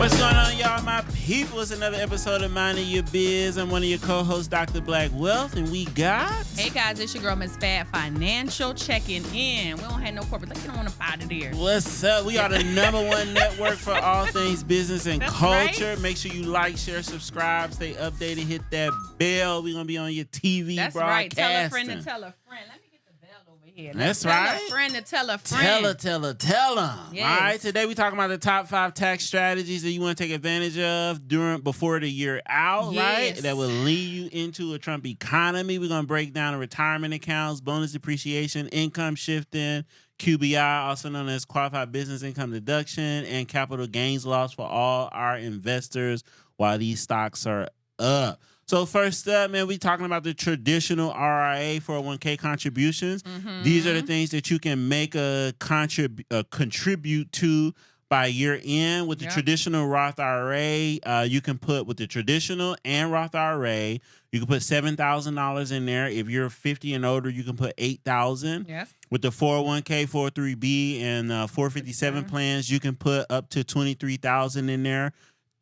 What's going on, y'all? My people, it's another episode of Minding Your Biz. I'm one of your co-hosts, Dr. Black Wealth, and we got... Hey, guys, it's your girl, Miss Fab Financial, checking in. We don't have no corporate. Let's get on up out of there. What's up? We are the #1 network for all things business and culture. Right. Make sure you like, share, subscribe, stay updated, hit that bell. We're going to be on your TV That's broadcasting. right. Tell a friend to tell a friend. Let me get the bell over here. That's tell right. Tell a friend to tell a friend. Tell them. Yes. All right, today we're talking about the top 5 tax strategies that you want to take advantage of before the year out, right? Yes. That will lead you into a Trump economy. We're going to break down the retirement accounts, bonus depreciation, income shifting, QBI, also known as qualified business income deduction, and capital gains loss for all our investors while these stocks are up. So first up, man, we talking about the traditional RIA 401k contributions. Mm-hmm. These are the things that you can make a contribute to by year end. With the traditional Roth IRA, you can put with the traditional and Roth IRA, you can put $7,000 in there. If you're 50 and older, you can put $8,000. Yes. With the 401k, 403b, and 457 plans, you can put up to $23,000 in there.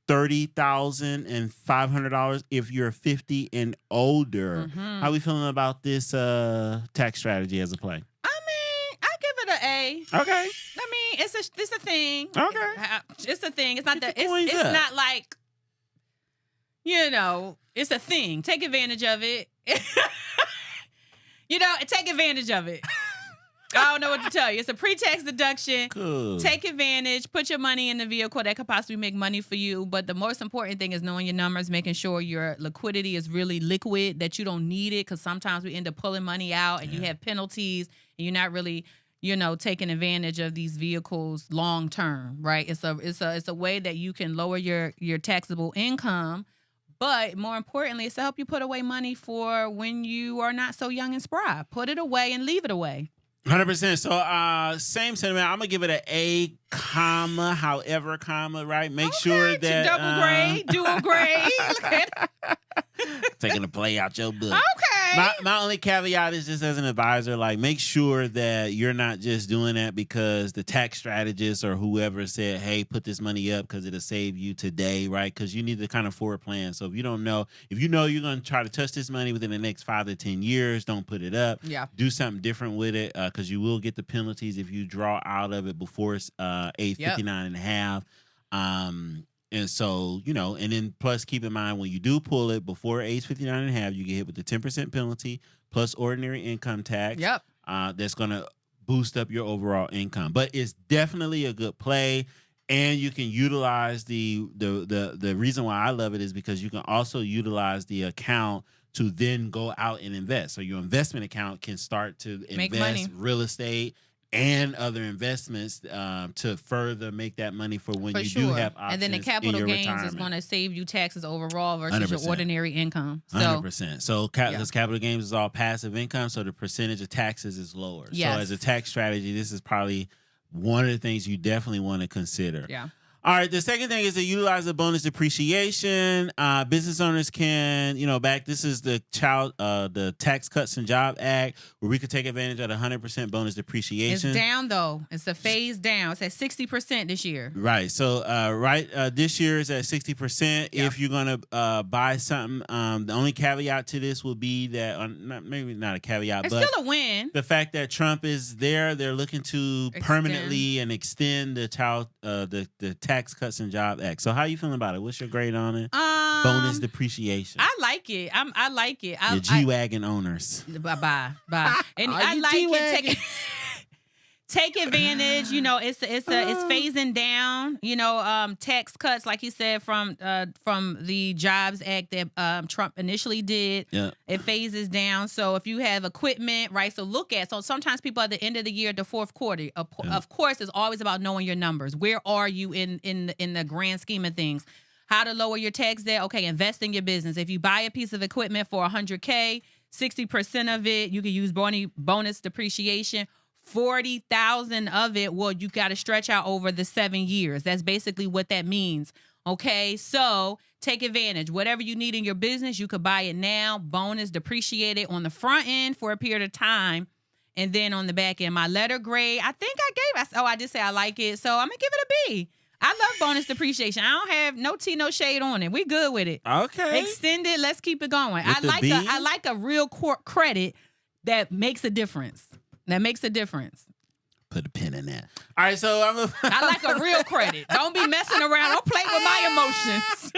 $30,500 if you're 50 and older. Mm-hmm. How we feeling about this tax strategy as a play? I mean, I give it an A. Okay. I mean, it's a thing. Okay. It's a thing. It's not Get that. the coins It's up. not like, it's a thing. Take advantage of it. Take advantage of it. I don't know what to tell you. It's a pre-tax deduction. Cool. Take advantage. Put your money in the vehicle that could possibly make money for you. But the most important thing is knowing your numbers, making sure your liquidity is really liquid, that you don't need it, because sometimes we end up pulling money out and you have penalties and you're not really, taking advantage of these vehicles long term, right? It's a way that you can lower your taxable income. But more importantly, it's to help you put away money for when you are not so young and spry. Put it away and leave it away. 100%. So, same sentiment. I'm gonna give it an A, however, right? Make sure that double grade, dual grade. Look at taking the play out your book. Okay. My only caveat is just as an advisor, like make sure that you're not just doing that because the tax strategist or whoever said, hey, put this money up because it'll save you today, right? Because you need to kind of forward plan. So if you know you're going to try to touch this money within the next 5 to 10 years, don't put it up. Yeah. Do something different with it because you will get the penalties if you draw out of it before age 59 and a half. And so, and then plus keep in mind when you do pull it before age 59 and a half, you get hit with the 10% penalty plus ordinary income tax. Yep. That's going to boost up your overall income. But it's definitely a good play. And you can utilize the reason why I love it is because you can also utilize the account to then go out and invest. So your investment account can start to Make invest money. real estate and other investments to further make for when For you sure. do have options. And then the capital in your gains retirement. is going to save you taxes overall versus 100%. your ordinary income. So 100%. So because capital gains is all passive income, so the percentage of taxes is lower. Yes. So as a tax strategy, this is probably one of the things you definitely want to consider. yeah. All right. The second thing is to utilize the bonus depreciation. Business owners can, this is the the Tax Cuts and Job Act, where we could take advantage of the 100% bonus depreciation. It's down though. It's a phase down. It's at 60% this year. Right. So, this year is at 60%. Yeah. If you're going to buy something, the only caveat to this will be that, maybe not a caveat, It's but still a win. the fact that Trump is there, they're looking to permanently and extend the Tax Cuts and Job Act. So how you feeling about it? What's your grade on it? Bonus depreciation. I like it. I like it. Your G-Wagon owners. Bye. And Are I you like G-Wagon? it. Take advantage. It's phasing down. Tax cuts, like you said, from the Jobs Act that Trump initially did. Yeah. It phases down. So if you have equipment, right? So sometimes people at the end of the year, the fourth quarter, of course, it's always about knowing your numbers. Where are you in the grand scheme of things? How to lower your tax debt? Okay, invest in your business. If you buy a piece of equipment for $100K, 60% of it you can use bonus depreciation. 40,000 of it, well, you got to stretch out over the 7 years. That's basically what that means. Okay, so take advantage. Whatever you need in your business, you could buy it now, bonus, depreciate it on the front end for a period of time, and then on the back end. My letter grade, I think I just say I like it, so I'm going to give it a B. I love bonus depreciation. I don't have no tea, no shade on it. We good with it. Okay. Extend it. Let's keep it going. With the B? I like a real credit that makes a difference. Put a pin in that. All right, so I like a real credit. Don't be messing around. Don't play with my emotions.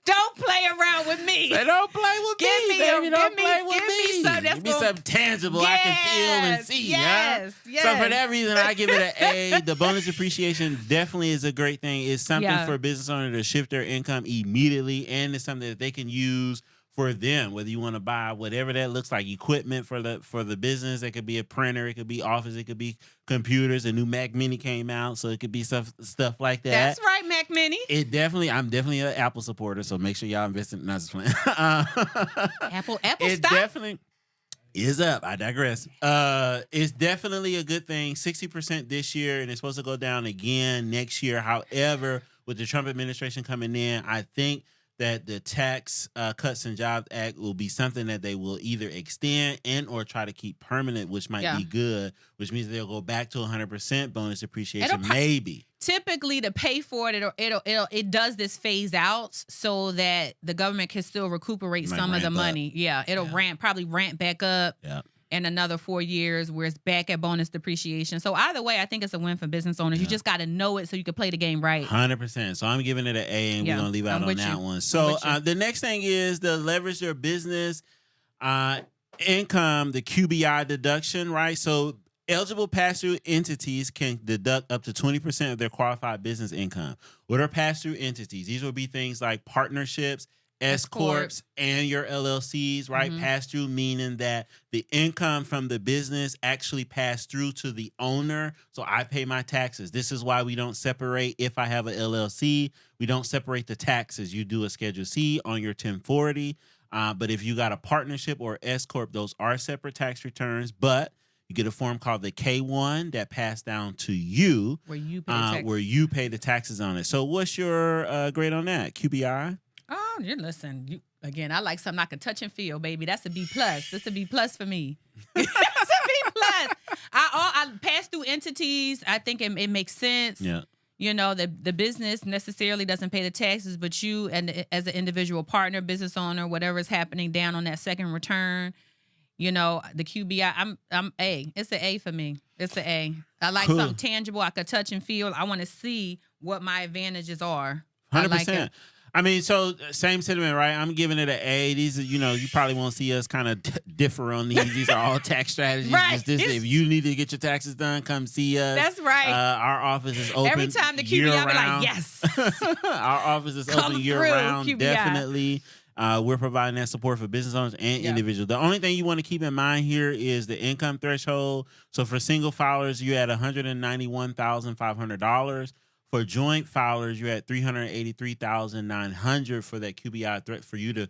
Don't play around with me. They don't play with me. Don't play with me. Give me something tangible I can feel and see. Yes. So for that reason, I give it an A. The bonus depreciation definitely is a great thing. It's something for a business owner to shift their income immediately, and it's something that they can use for them, whether you want to buy whatever that looks like, equipment for the business. It could be a printer, it could be office, it could be computers. A new Mac Mini came out, so it could be stuff like that. That's right, Mac Mini. I'm definitely an Apple supporter, so make sure y'all invest in. Not just playing. Apple it stock definitely is up. I digress. It's definitely a good thing. 60% this year, and it's supposed to go down again next year. However, with the Trump administration coming in, I think that the Tax Cuts and Jobs Act will be something that they will either extend and or try to keep permanent, which might be good, which means they'll go back to 100% bonus depreciation, maybe. Typically, to pay for it, it does this phase out so that the government can still recuperate some of the money. It'll probably ramp back up. Yeah. In another 4 years where it's back at bonus depreciation. So either way, I think it's a win for business owners. You just got to know it so you can play the game right. 100%. So I'm giving it an A, and we're going to leave out on that one. So the next thing is the leverage your business income, the QBI deduction, right? So eligible pass-through entities can deduct up to 20% of their qualified business income. What are pass-through entities? These will be things like partnerships, S-corps, and your LLCs, right? Mm-hmm. Pass through, meaning that the income from the business actually passed through to the owner. So I pay my taxes. This is why we don't separate. If I have an LLC, we don't separate the taxes. You do a Schedule C on your 1040. But if you got a partnership or S-corp, those are separate tax returns. But you get a form called the K-1 that passed down to you, where you pay the taxes on it. So what's your grade on that? QBI? Oh, listen. Again, I like something I can touch and feel, baby. That's a B+. That's a B+ for me. That's a B+. I pass through entities. I think it makes sense. Yeah. You know, the business necessarily doesn't pay the taxes, but you and as an individual partner, business owner, whatever is happening down on that second return, you know, the QBI, I'm A. It's an A for me. It's an A. I like something tangible I could touch and feel. I want to see what my advantages are. 100%. I like it. I mean, so same sentiment, right? I'm giving it an A. These are, you probably won't see us kind of differ on these. These are all tax strategies. Right. If you need to get your taxes done, come see us. That's right. Our office is open. Every time the QBI, I'll be like, yes. Our office is open year round. QBI. Definitely. We're providing that support for business owners and individuals. The only thing you want to keep in mind here is the income threshold. So for single filers, you're at $191,500. For joint filers, you're at $383,900 for that QBI threat for you to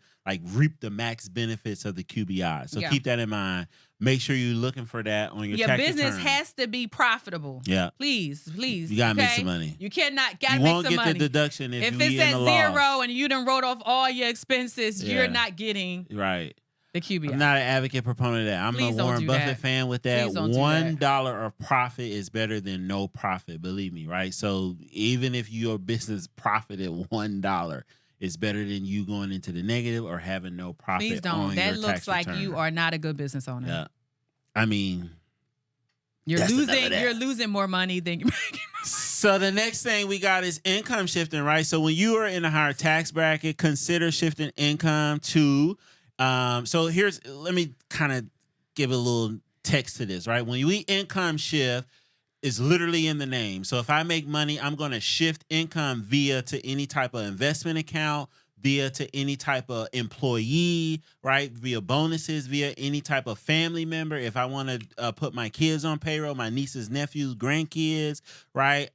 reap the max benefits of the QBI. So keep that in mind. Make sure you're looking for that on your tax return. Your business has to be profitable. Yeah. Please. You got to make some money. You gotta make some money. You won't get the deduction if it's you're in at the zero loss. and you done wrote off all your expenses, you're not getting the QBI. I'm not an advocate proponent of that. I'm a Warren Buffett fan with that. $1 of profit is better than no profit, believe me, right? So even if your business profited $1, it's better than you going into the negative or having no profit. Please don't. On that your looks tax like return. You are not a good business owner. Yeah. I mean, you're losing more money than you're making. So the next thing we got is income shifting, right? So when you are in a higher tax bracket, consider shifting income to let me kind of give a little text to this, right? When we income shift, it's literally in the name. So if I make money, I'm going to shift income via to any type of investment account, via to any type of employee, right? Via bonuses, via any type of family member. If I want to put my kids on payroll, my nieces, nephews, grandkids, right?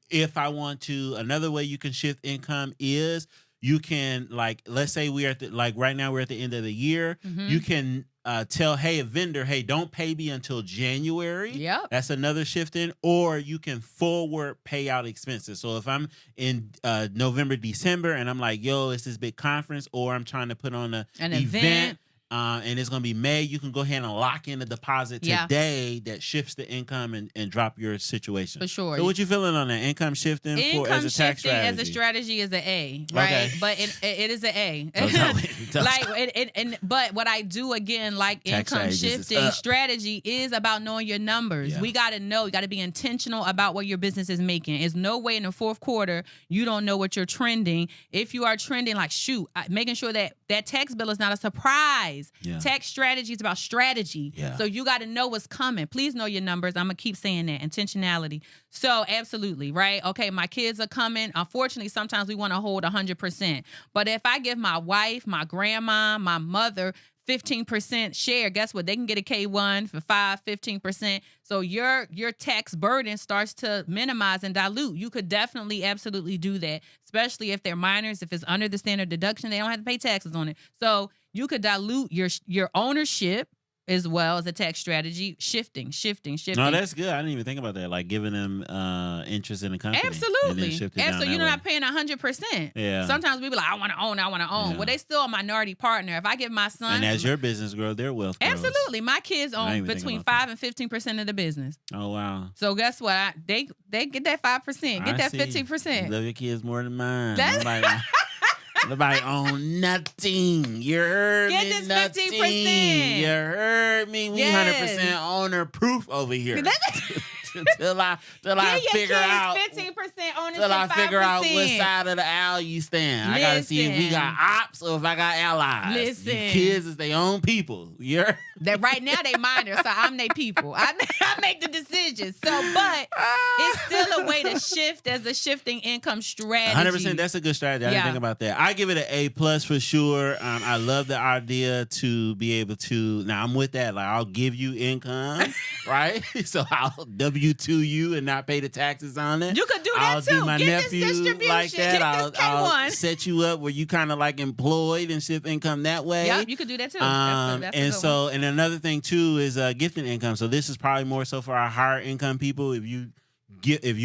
If I want to, another way you can shift income is you can, let's say we're at right now we're at the end of the year. Mm-hmm. You can tell, a vendor, don't pay me until January. Yep. That's another shift in. Or you can forward pay out expenses. So if I'm in November, December, and I'm like, it's this big conference, or I'm trying to put on an event and it's going to be made. You can go ahead and lock in a deposit today that shifts the income and drop your situation. For sure. So what you feeling on that? Income shifting as a tax strategy? As a strategy is an A, right? Okay. But it is an A. But what I do again, like Tax income shifting strategy is about knowing your numbers. Yeah. We got to know. You got to be intentional about what your business is making. There's no way in the fourth quarter you don't know what you're trending. If you are trending, like making sure that tax bill is not a surprise. Yeah. Tax strategy is about strategy. Yeah. So you got to know what's coming. Please know your numbers. I'm going to keep saying that. Intentionality. So absolutely, right? Okay, my kids are coming. Unfortunately, sometimes we want to hold 100%. But if I give my wife, my grandma, my mother 15% share, guess what? They can get a K1 for 15%. So your tax burden starts to minimize and dilute. You could definitely, absolutely do that, especially if they're minors. If it's under the standard deduction, they don't have to pay taxes on it. So you could dilute your ownership as well as a tax strategy, shifting. No, that's good. I didn't even think about that. Like giving them interest in the company. Absolutely. Absolutely. You're not paying 100%. Yeah. Sometimes we be like, I want to own. Yeah. Well, they still a minority partner. If I give my son. And as your business grows, their wealth grows. Absolutely. My kids own between 5 and 15% of the business. Oh, wow. So guess what? They get that 5%. Get that 15%. You love your kids more than mine. Nobody own nothing. You heard Get me? this Nothing. 15%. You heard me? We 100% owner proof over here. Till I figure out 15% ownership. till I figure out 5%. what side of the aisle you stand. I gotta see if we got ops or if I got allies. Listen, you kids is their own people. You're that right now they minors, so I'm their people. I make the decisions. So, but it's still a way to shift as a shifting income strategy. 100%. That's a good strategy. I didn't think about that. I give it an A+ for sure. I love the idea to be able to. Now I'm with that. Like I'll give you income, right? So I'll W-2 you and not pay the taxes on it. You could do that I'll too. do my Get nephew this distribution. like that. Get this I'll set you up where you kind of like employed and shift income that way. Yep, you could do that too. That's and another thing too is gifting income. So this is probably more so for our higher income people. If you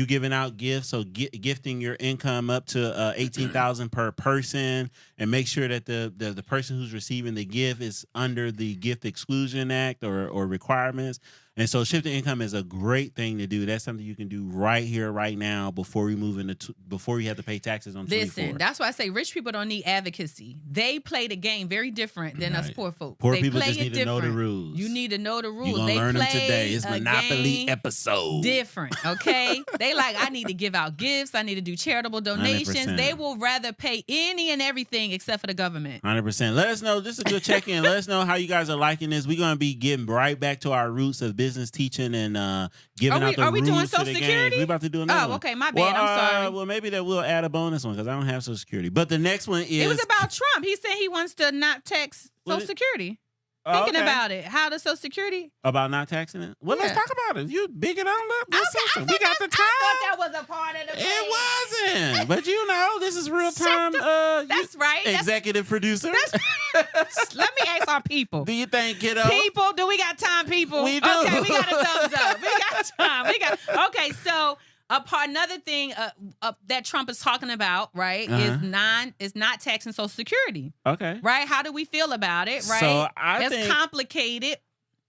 giving out gifts, so gifting your income up to $18,000 per person, and make sure that the person who's receiving the gift is under the Gift Exclusion Act or requirements. And so shifting income is a great thing to do. That's something you can do right here, right now, before we move into before you have to pay taxes on 24. Listen, that's why I say rich people don't need advocacy. They play the game very different than us poor folks. Poor they people play just need to know the rules. You need to know the rules. You're going to learn them today. It's Monopoly episode. Different, okay? They like, I need to give out gifts. I need to do charitable donations. 100%. They will rather pay any and everything except for the government. 100%. Let us know. This is a good check-in. Let us know how you guys are liking this. We're going to be getting right back to our roots of business teaching and giving out the rules. Are we doing Social Security? We're about to do another one. Oh, okay. My bad. I'm sorry. Well, maybe that we'll add a bonus one because I don't have Social Security. But the next one is... It was about Trump. He said he wants to not tax Social Security. Thinking about it. How does Social Security? About not taxing it? Well, let's talk about it. You bigging on the system. We got the time. I thought that was a part of the plan. It wasn't. But you know, this is real time. That's right. Executive producer. Let me ask our people. Do you think, kiddo? People, do we got time, people? We do. Okay, we got a thumbs up. We got time. Okay, so another thing that Trump is talking about, right, is not taxing Social Security. Okay. Right? How do we feel about it, right? So It's complicated.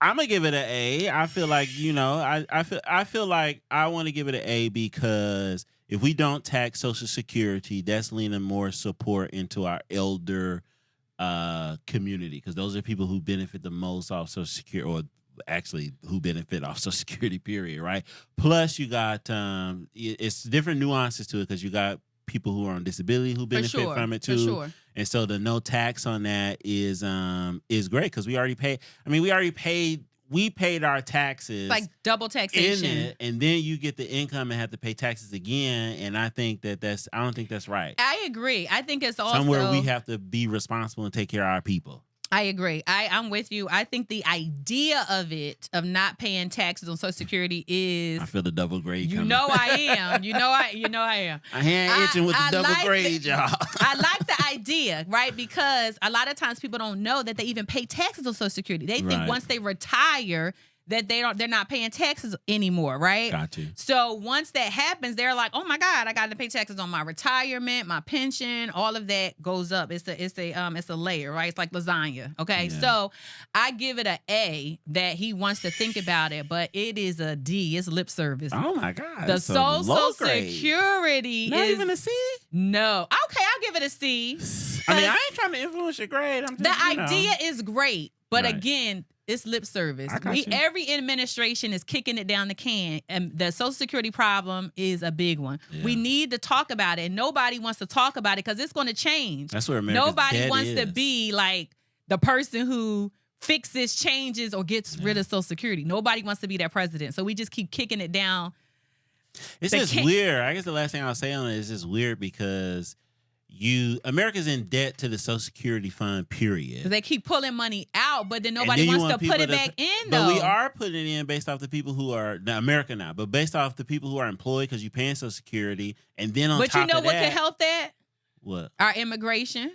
I'm gonna give it an A. I feel like, I feel like I want to give it an A because if we don't tax Social Security, that's leaning more support into our elder community, because those are people who benefit the most off Social Security, or actually who benefit off Social Security, period, right? Plus you got it's different nuances to it, because you got people who are on disability who benefit from it too. For sure. And so the no tax on that is great, because we already paid our taxes. It's like double taxation. In it, and then you get the income and have to pay taxes again. And I think I don't think that's right. I agree. I think it's also somewhere we have to be responsible and take care of our people. I agree. I'm with you. I think the idea of not paying taxes on Social Security is... I feel the double grade coming. You know I am. You know I am. I hand itching with the double grade, y'all. I like the idea, right? Because a lot of times people don't know that they even pay taxes on Social Security. They think once they retire, that they're not paying taxes anymore, right? Got you. So once that happens, they're like, oh my God, I got to pay taxes on my retirement, my pension, all of that goes up. It's a layer, right? It's like lasagna. Okay. Yeah. So I give it an A that he wants to think about it, but it is a D. It's lip service. Oh my God. The it's a low Social grade. Security Not is even a C? no. Okay, I'll give it a C. I mean, I ain't trying to influence your grade. I'm just, The idea is great, but Right. again, it's lip service. I got you. Every administration is kicking it down the can, and the Social Security problem is a big one. Yeah. We need to talk about it, and nobody wants to talk about it because it's going to change. That's where America's Nobody debt wants to is. be like the person who fixes, changes, or gets rid of Social Security. Nobody wants to be that president. So we just keep kicking it down. It's just weird. I guess the last thing I'll say on it is just weird because America's in debt to the Social Security fund, period. They keep pulling money out, but then nobody wants to put it back in, though. But we are putting it in based off the people who are, now America now, but based off the people who are employed because you're paying Social Security. And then on top of that. But you know what can help that? What? Our immigration.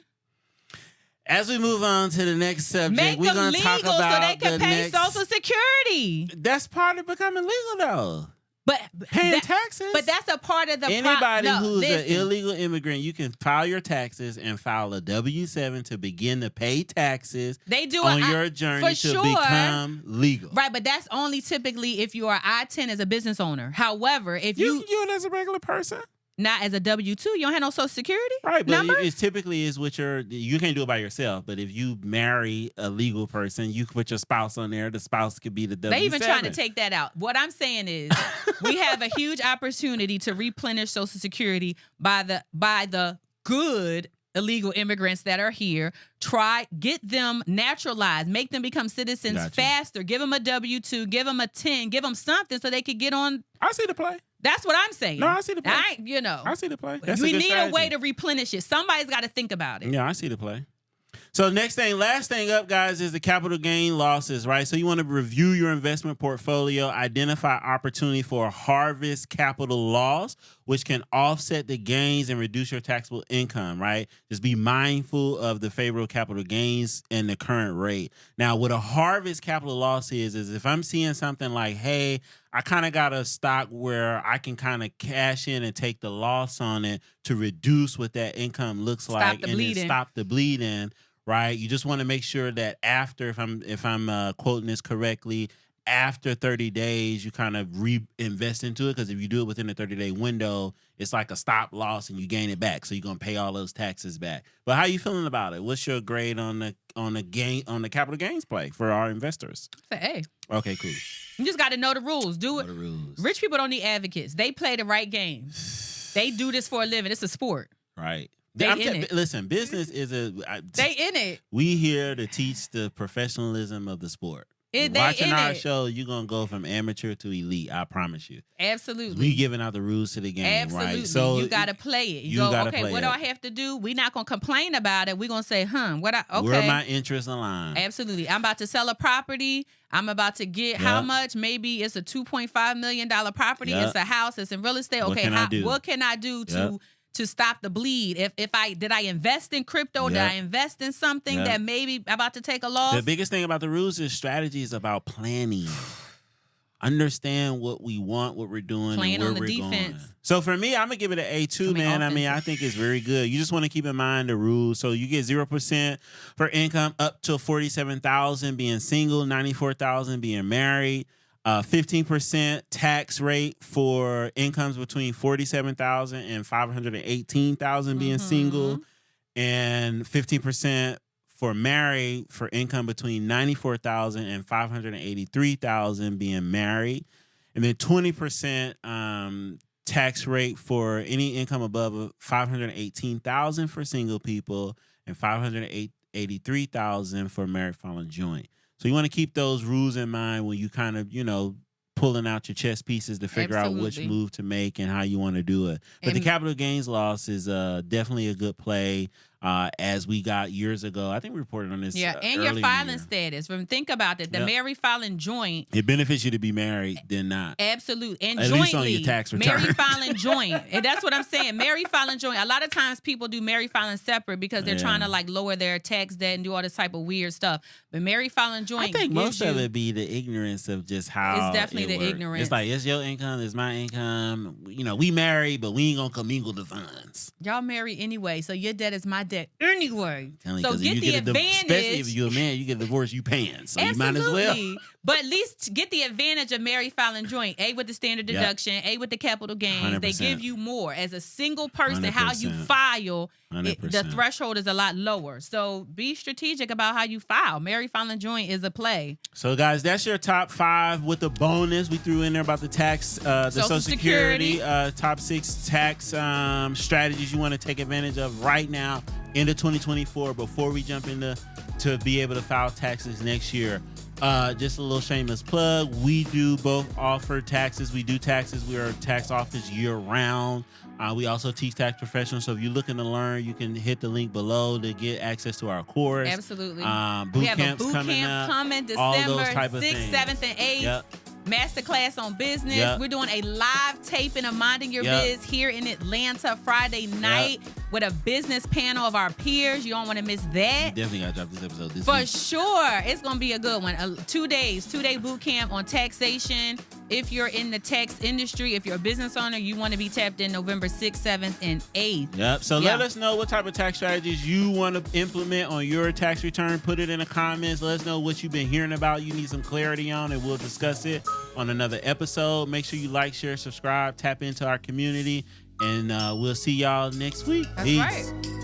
As we move on to the next subject, Make we're them going to talk legal about so they can the pay next, Social Security. That's part of becoming legal, though. But Paying taxes. But that's a part of the Anybody who's listen. an illegal immigrant, you can file your taxes and file a W-7 to begin to pay taxes. They do on your journey to become legal. Right, but that's only typically if you are I-10 as a business owner. However, if You can do it as a regular person. not as a W-2, you don't have no Social Security Right, but number? it's typically is with you can't do it by yourself, but if you marry a legal person, you can put your spouse on there. The spouse could be the W-7. They even trying to take that out. What I'm saying is we have a huge opportunity to replenish Social Security by the good illegal immigrants that are here. Get them naturalized, make them become citizens faster, give them a W-2, give them a 10, give them something so they could get on. I see the play. That's what I'm saying. No, I see the play. I see the play. That's we a good need strategy. a way to replenish it. Somebody's got to think about it. Yeah, I see the play. So last thing up, guys, is the capital gain losses, right? So you want to review your investment portfolio, identify opportunity for a harvest capital loss, which can offset the gains and reduce your taxable income, right? Just be mindful of the favorable capital gains and the current rate. Now, what a harvest capital loss is if I'm seeing something like, hey, I kind of got a stock where I can kind of cash in and take the loss on it to reduce what that income looks like and then stop the bleeding. Right, you just want to make sure that after, if I'm quoting this correctly, after 30 days, you kind of reinvest into it, because if you do it within a 30-day window, it's like a stop loss and you gain it back, so you're gonna pay all those taxes back. But how you feeling about it? What's your grade on the capital gains play for our investors? It's an A. Okay, cool. You just got to know the rules. Do it. Know the rules. Rich people don't need advocates. They play the right game. They do this for a living. It's a sport. Right. Listen, business is they in it. We here to teach the professionalism of the sport. Watching our show, you're going to go from amateur to elite. I promise you. Absolutely. We giving out the rules to the game, Absolutely. right? So you got to play it. You go, okay, what do I have to do? We're not going to complain about it. We're going to say, where my interests align? Absolutely. I'm about to sell a property. I'm about to get how much? Maybe it's a $2.5 million property. It's a house. It's in real estate. Okay, what can I do to stop the bleed? Did I invest in crypto? Did I invest in something that maybe about to take a loss? The biggest thing about the rules is strategy is about planning. Understand what we want, what we're doing, playing and where on the we're defense. going. So for me, I'm gonna give it an A2, man. I think it's very good. You just want to keep in mind the rules. So you get 0% for income up to $47,000 being single, $94,000 being married. 15% tax rate for incomes between $47,000 and $518,000 being single, and 15% for married for income between $94,000 and $583,000 being married, and then 20% tax rate for any income above $518,000 for single people and $583,000 for married filing joint. So you want to keep those rules in mind when you kind of, pulling out your chess pieces to figure out which move to make and how you want to do it. But the capital gains loss is definitely a good play. as we got years ago. I think we reported on this. Yeah, and early your in the filing year. status. Think about it. The married filing joint. It benefits you to be married than not. Absolutely. And At jointly. least on your tax return. Married filing joint. And that's what I'm saying. Married filing joint. A lot of times people do married filing separate because they're trying to like lower their tax debt and do all this type of weird stuff. But married filing joint. I think most of it be the ignorance of just how it's definitely it the works. ignorance. It's like, it's your income, it's my income. You know, we married, but we ain't gonna commingle the funds. Y'all married anyway, so your debt is my debt anyway. So So get the advantage. Especially if you're a man, you get divorced, you paying. So Absolutely. you might as well. But at least get the advantage of married filing joint. A with the standard deduction, A with the capital gains. 100%. They give you more. As a single person, 100%. how you file, the 100%. threshold is a lot lower. So be strategic about how you file. Married filing joint is a play. So guys, that's your top 5 with the bonus we threw in there about the tax, the Social Security, top 6 tax strategies you want to take advantage of right now into 2024 before we jump into to be able to file taxes next year. Just a little shameless plug. We do both offer taxes. We do taxes. We are a tax office year round. We also teach tax professionals. So if you're looking to learn, you can hit the link below to get access to our course. Absolutely. Boot we have camps a boot coming camp up, coming all December those type of 6th, things. 7th, and 8th. Yep. Masterclass on business. Yep. We're doing a live taping of Minding Your Biz here in Atlanta Friday night with a business panel of our peers. You don't want to miss that. You definitely got to drop this episode this For week. sure. It's going to be a good one. 2-day boot camp on taxation. If you're in the tax industry, if you're a business owner, you want to be tapped in November 6th, 7th, and 8th. Yep. So let us know what type of tax strategies you want to implement on your tax return. Put it in the comments. Let us know what you've been hearing about. You need some clarity on, and we'll discuss it on another episode. Make sure you like, share, subscribe, tap into our community, and we'll see y'all next week. That's Peace. right.